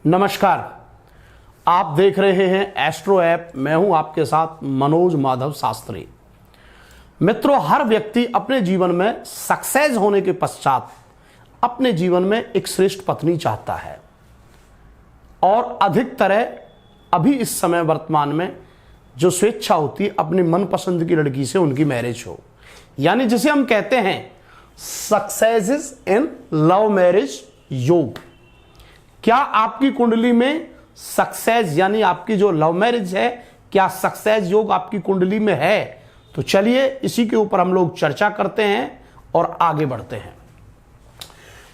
नमस्कार, आप देख रहे हैं एस्ट्रो ऐप। मैं हूं आपके साथ मनोज माधव शास्त्री। मित्रों, हर व्यक्ति अपने जीवन में सक्सेस होने के पश्चात अपने जीवन में एक श्रेष्ठ पत्नी चाहता है और अधिक तरह अभी इस समय वर्तमान में जो स्वेच्छा होती है अपनी मनपसंद की लड़की से उनकी मैरिज हो, यानी जिसे हम कहते हैं सक्सेस इन लव मैरिज योग। क्या आपकी कुंडली में सक्सेस यानी आपकी जो लव मैरिज है, क्या सक्सेस योग आपकी कुंडली में है? तो चलिए इसी के ऊपर हम लोग चर्चा करते हैं और आगे बढ़ते हैं।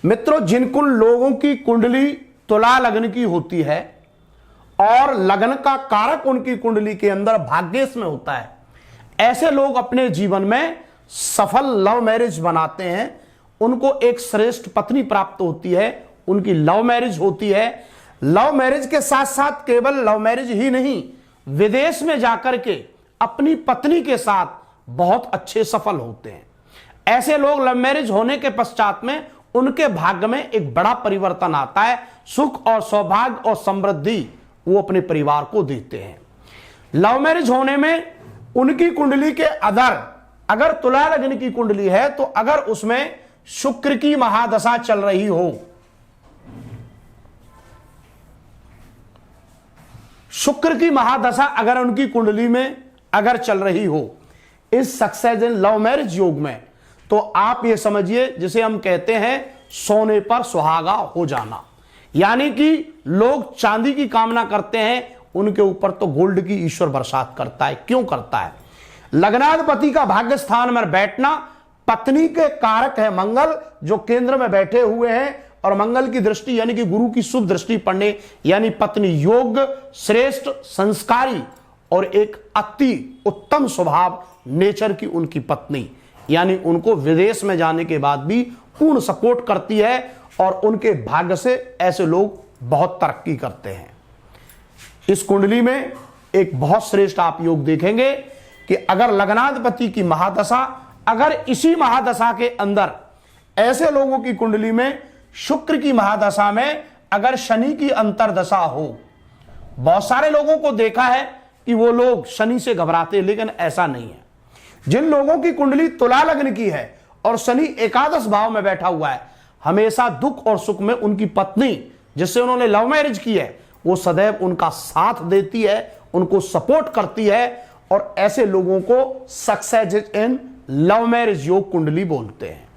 मित्रों, जिन लोगों की कुंडली तुला लग्न की होती है और लग्न का कारक उनकी कुंडली के अंदर भाग्येश में होता है, ऐसे लोग अपने जीवन में सफल लव मैरिज बनाते हैं। उनको एक श्रेष्ठ पत्नी प्राप्त होती है, उनकी लव मैरिज होती है। लव मैरिज के साथ साथ केवल लव मैरिज ही नहीं, विदेश में जाकर के अपनी पत्नी के साथ बहुत अच्छे सफल होते हैं। ऐसे लोग लव मैरिज होने के पश्चात में उनके भाग्य में एक बड़ा परिवर्तन आता है। सुख और सौभाग्य और समृद्धि वो अपने परिवार को देते हैं। लव मैरिज होने में उनकी कुंडली के अगर तुला लग्न की कुंडली है तो अगर उसमें शुक्र की महादशा चल रही हो, शुक्र की महादशा अगर उनकी कुंडली में अगर चल रही हो इस सक्सेस इन लव मैरिज योग में, तो आप ये समझिए जिसे हम कहते हैं सोने पर सुहागा हो जाना। यानी कि लोग चांदी की कामना करते हैं, उनके ऊपर तो गोल्ड की ईश्वर बरसात करता है। क्यों करता है? लग्नाधिपति का भाग्य स्थान में बैठना पत्नी के कारक है मंगल, जो केंद्र में बैठे हुए हैं, और मंगल की दृष्टि यानी कि गुरु की शुभ दृष्टि पड़ने, यानी पत्नी योग्य, श्रेष्ठ, संस्कारी और एक अति उत्तम स्वभाव नेचर की उनकी पत्नी, यानी उनको विदेश में जाने के बाद भी पूर्ण सपोर्ट करती है और उनके भाग्य से ऐसे लोग बहुत तरक्की करते हैं। इस कुंडली में एक बहुत श्रेष्ठ आप योग देखेंगे कि अगर लग्नाधिपति की महादशा, अगर इसी महादशा के अंदर ऐसे लोगों की कुंडली में शुक्र की महादशा में अगर शनि की अंतरदशा हो, बहुत सारे लोगों को देखा है कि वो लोग शनि से घबराते हैं, लेकिन ऐसा नहीं है। जिन लोगों की कुंडली तुला लग्न की है और शनि एकादश भाव में बैठा हुआ है, हमेशा दुख और सुख में उनकी पत्नी जिससे उन्होंने लव मैरिज की है वो सदैव उनका साथ देती है, उनको सपोर्ट करती है, और ऐसे लोगों को सक्सेस इन लव मैरिज योग कुंडली बोलते हैं।